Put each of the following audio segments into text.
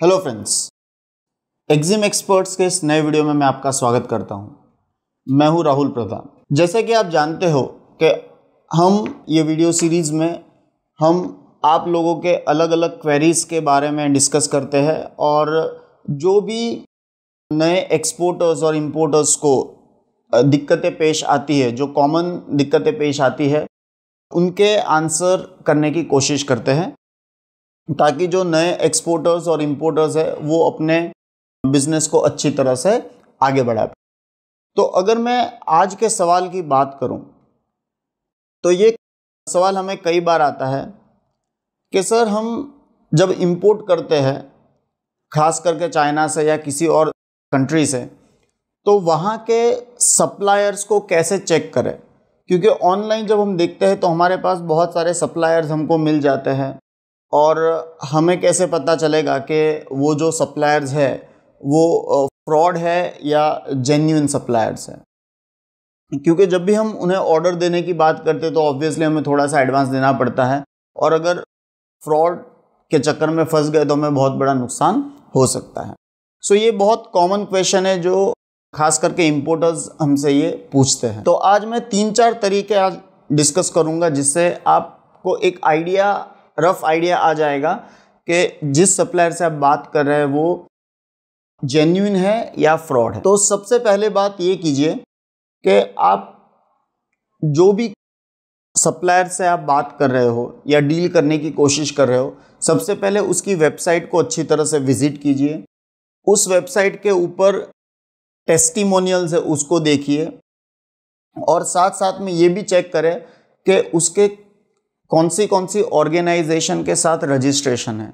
Hello friends, Exim experts के इस नए वीडियो में मैं आपका स्वागत करता हूं। मैं हूं राहुल प्रधान। जैसे कि आप जानते हो कि हम ये वीडियो सीरीज़ में हम आप लोगों के अलग अलग क्वेरीज़ के बारे में डिस्कस करते हैं और जो भी नए एक्सपोर्टर्स और इंपोर्टर्स को दिक्कतें पेश आती है, जो कॉमन दिक्कतें पेश आती है, उनके आंसर करने की कोशिश करते हैं ताकि जो नए एक्सपोर्टर्स और इंपोर्टर्स है वो अपने बिजनेस को अच्छी तरह से आगे बढ़ा पाए। तो अगर मैं आज के सवाल की बात करूं तो ये सवाल हमें कई बार आता है कि सर, हम जब इंपोर्ट करते हैं खास करके चाइना से या किसी और कंट्री से, तो वहाँ के सप्लायर्स को कैसे चेक करें। क्योंकि ऑनलाइन जब हम देखते हैं तो हमारे पास बहुत सारे सप्लायर्स हमको मिल जाते हैं और हमें कैसे पता चलेगा कि वो जो सप्लायर्स है वो फ्रॉड है या जेन्युइन सप्लायर्स है। क्योंकि जब भी हम उन्हें ऑर्डर देने की बात करते हैं तो ऑब्वियसली हमें थोड़ा सा एडवांस देना पड़ता है और अगर फ्रॉड के चक्कर में फंस गए तो हमें बहुत बड़ा नुकसान हो सकता है। सो ये बहुत कॉमन क्वेश्चन है जो खास करके इंपोर्टर्स हमसे ये पूछते हैं। तो आज मैं 3-4 तरीके आज डिस्कस करूँगा जिससे आपको एक रफ आइडिया आ जाएगा कि जिस सप्लायर से आप बात कर रहे हैं वो जेन्युइन है या फ्रॉड है। तो सबसे पहले बात ये कीजिए कि आप जो भी सप्लायर से आप बात कर रहे हो या डील करने की कोशिश कर रहे हो, सबसे पहले उसकी वेबसाइट को अच्छी तरह से विजिट कीजिए। उस वेबसाइट के ऊपर टेस्टिमोनियल्स है उसको देखिए और साथ साथ में ये भी चेक करें कि उसके कौन सी ऑर्गेनाइजेशन के साथ रजिस्ट्रेशन है।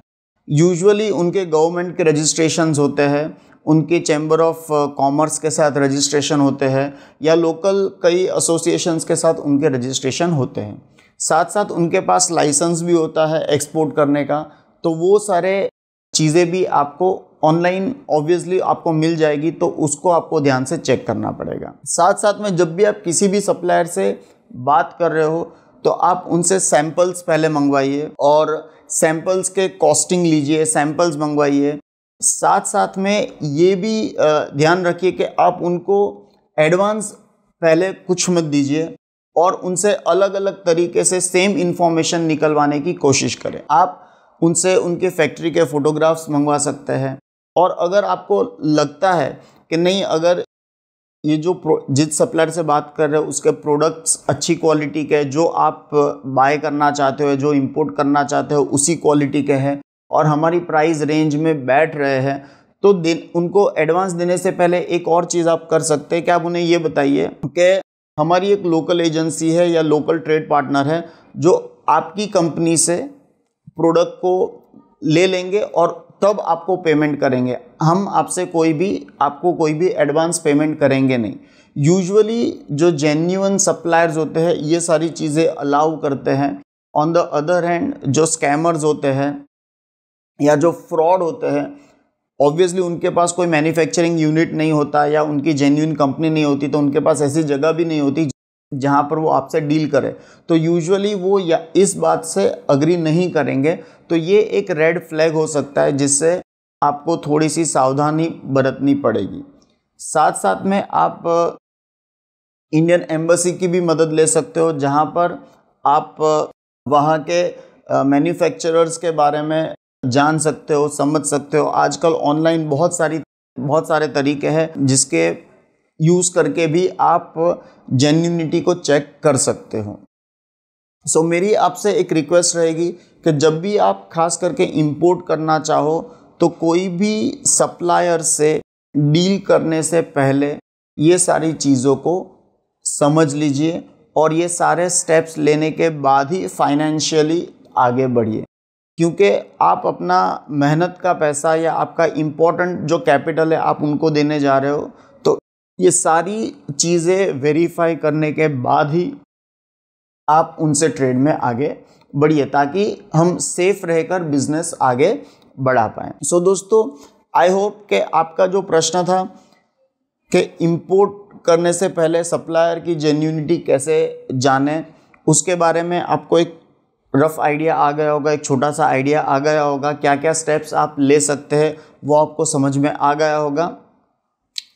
यूजुअली उनके गवर्नमेंट के रजिस्ट्रेशंस होते हैं, उनके चैम्बर ऑफ कॉमर्स के साथ रजिस्ट्रेशन होते हैं या लोकल कई एसोसिएशंस के साथ उनके रजिस्ट्रेशन होते हैं। साथ साथ उनके पास लाइसेंस भी होता है एक्सपोर्ट करने का। तो वो सारे चीज़ें भी आपको ऑनलाइन ऑब्वियसली आपको मिल जाएगी, तो उसको आपको ध्यान से चेक करना पड़ेगा। साथ साथ में जब भी आप किसी भी सप्लायर से बात कर रहे हो तो आप उनसे सैंपल्स पहले मंगवाइए और सैंपल्स के कॉस्टिंग लीजिए, सैंपल्स मंगवाइए। साथ साथ में ये भी ध्यान रखिए कि आप उनको एडवांस पहले कुछ मत दीजिए और उनसे अलग अलग तरीके से सेम इंफॉर्मेशन निकलवाने की कोशिश करें। आप उनसे उनके फैक्ट्री के फ़ोटोग्राफ्स मंगवा सकते हैं और अगर आपको लगता है कि नहीं, अगर ये जो जिस सप्लायर से बात कर रहे हो उसके प्रोडक्ट्स अच्छी क्वालिटी के, जो आप बाय करना चाहते हो, जो इंपोर्ट करना चाहते हो उसी क्वालिटी के हैं और हमारी प्राइस रेंज में बैठ रहे हैं, तो उनको एडवांस देने से पहले एक और चीज़ आप कर सकते हैं कि आप उन्हें ये बताइए कि हमारी एक लोकल एजेंसी है या लोकल ट्रेड पार्टनर है जो आपकी कंपनी से प्रोडक्ट को ले लेंगे और तब आपको पेमेंट करेंगे। हम आपसे आपको कोई भी एडवांस पेमेंट करेंगे नहीं। यूजुअली जो जेन्युइन सप्लायर्स होते हैं ये सारी चीज़ें अलाउ करते हैं। ऑन द अदर हैंड जो स्कैमर्स होते हैं या जो फ्रॉड होते हैं, ऑब्वियसली उनके पास कोई मैन्युफैक्चरिंग यूनिट नहीं होता या उनकी जेन्युइन कंपनी नहीं होती, तो उनके पास ऐसी जगह भी नहीं होती जहाँ पर वो आपसे डील करे। तो यूजुअली वो या इस बात से अग्री नहीं करेंगे। तो ये एक रेड फ्लैग हो सकता है जिससे आपको थोड़ी सी सावधानी बरतनी पड़ेगी। साथ साथ में आप इंडियन एम्बेसी की भी मदद ले सकते हो, जहाँ पर आप वहाँ के मैन्युफैक्चरर्स के बारे में जान सकते हो, समझ सकते हो। आजकल ऑनलाइन बहुत सारे तरीके हैं जिसके यूज़ करके भी आप जेन्युइनिटी को चेक कर सकते हो। सो मेरी आपसे एक रिक्वेस्ट रहेगी कि जब भी आप खास करके इंपोर्ट करना चाहो तो कोई भी सप्लायर से डील करने से पहले ये सारी चीज़ों को समझ लीजिए और ये सारे स्टेप्स लेने के बाद ही फाइनेंशियली आगे बढ़िए। क्योंकि आप अपना मेहनत का पैसा या आपका इम्पोर्टेंट जो कैपिटल है आप उनको देने जा रहे हो, तो ये सारी चीज़ें वेरीफाई करने के बाद ही आप उनसे ट्रेड में आगे बढ़िए ताकि हम सेफ रहकर बिजनेस आगे बढ़ा पाएँ। सो दोस्तों, आई होप कि आपका जो प्रश्न था कि इंपोर्ट करने से पहले सप्लायर की जेन्युइनिटी कैसे जाने, उसके बारे में आपको एक रफ आइडिया आ गया होगा, एक छोटा सा आइडिया आ गया होगा, क्या क्या स्टेप्स आप ले सकते हैं वो आपको समझ में आ गया होगा।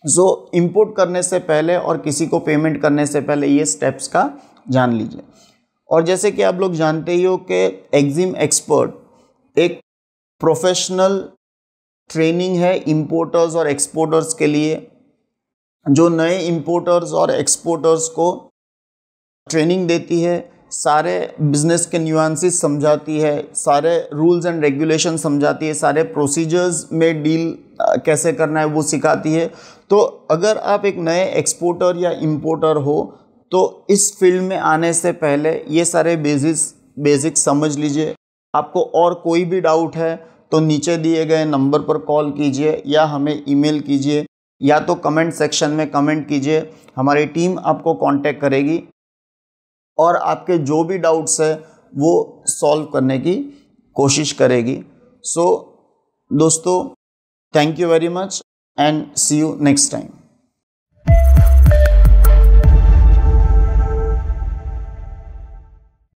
सो इंपोर्ट करने से पहले और किसी को पेमेंट करने से पहले ये स्टेप्स का जान लीजिए। और जैसे कि आप लोग जानते ही हो कि एक्जिम एक्सपर्ट एक प्रोफेशनल ट्रेनिंग है इंपोर्टर्स और एक्सपोर्टर्स के लिए, जो नए इंपोर्टर्स और एक्सपोर्टर्स को ट्रेनिंग देती है, सारे बिजनेस के न्यूआंसेस समझाती है, सारे रूल्स एंड रेगुलेशन समझाती है, सारे प्रोसीजर्स में डील कैसे करना है वो सिखाती है। तो अगर आप एक नए एक्सपोर्टर या इंपोर्टर हो तो इस फील्ड में आने से पहले ये सारे बेसिक्स समझ लीजिए। आपको और कोई भी डाउट है तो नीचे दिए गए नंबर पर कॉल कीजिए या हमें ईमेल कीजिए या तो कमेंट सेक्शन में कमेंट कीजिए, हमारी टीम आपको कांटेक्ट करेगी और आपके जो भी डाउट्स है वो सॉल्व करने की कोशिश करेगी। सो दोस्तों, thank you very much and see you next time.